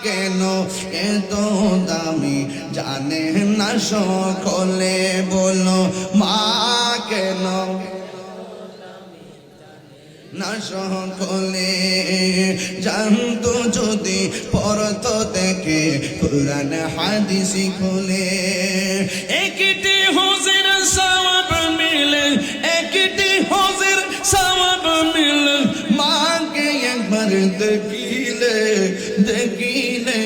কেন এত দামি জানে না সকলে, বলো মা কেন না সকলে, জানতো যদি পড়তো দেখে কুরআন হাদিস খুলে। একটি হজের সওয়াব মিলে, একটি হজের সওয়াব মিলে, মাকে একবার দেখিলে দেখিলে।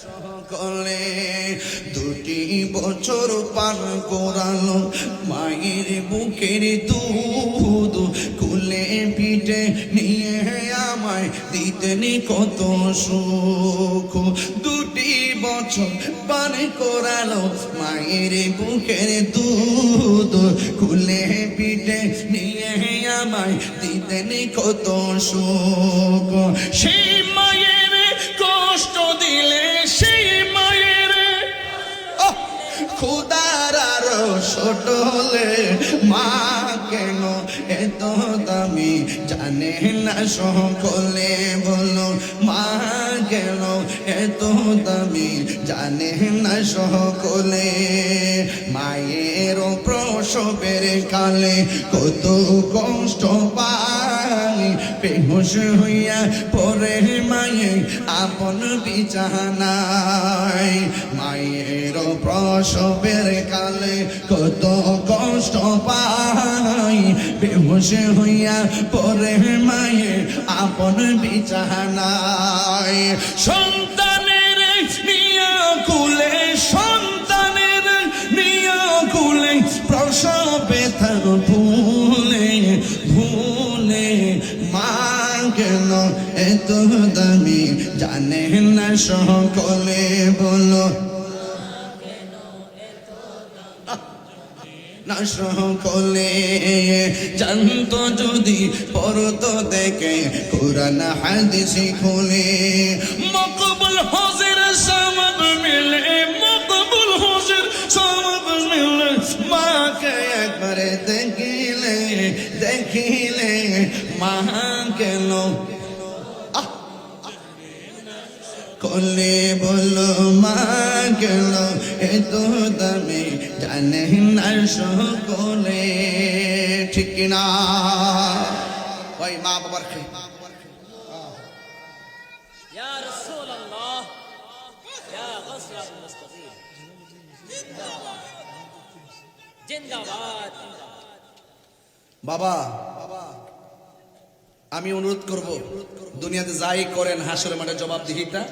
সকলে দুটি বছর পার করালো মায়ের বুকের দুধ, কুলে পিঠে নিয়ে আমায় দিতেন কত সুখ। দুটি বছর পার করালো মায়ের বুকের দুধ, কুলে পিঠে নিয়ে আমায় দিতেন কত সুখ। সেই মায়ের কষ্ট দিলে, সেই মায়ের খুদার আরো ছোটলে, মা কেন এত দামি জানে না সকলে, বলো মা কেন এত দামি জানে না সকলে। মায়ের প্রসবের কালে কত কষ্ট পায়, বেহুশ হইয়া পরে মায়ে আপন বিছানায়। মায়ের প্রসবের কালে কত কষ্ট পায়, বেহুশ হইয়া পরে মায়ে আপন বিছানায়। সন্তানের নিয়া কুলে, সন্তানের নিয়া কুলে, প্রসবে থাক ভুলে ভুলে, মা কেন এত দামি জানে না সকলে, বলো না সকলে। জানতো যদি পড়তো দেখে কুরআন হাদিস খুলে, মকবুল হজের সওয়াব মিলে, মকবুল হজের সওয়াব মিলে, মাকে একবার দেখিলে দেখিলে। মা কেন কলে, বলো মা কেন এত দামি জানে না সকলে, ঠিক কিনা? ওই মা বাবার খেয়ে ইয়া রাসূলুল্লাহ, ইয়া গসলাত মুস্তাফিদ, জিন্দাবাদ। বাবা আমি অনুরোধ করব, দুনিয়াতে যাই করেন হাসরের মাঠে জবাবদিহিটা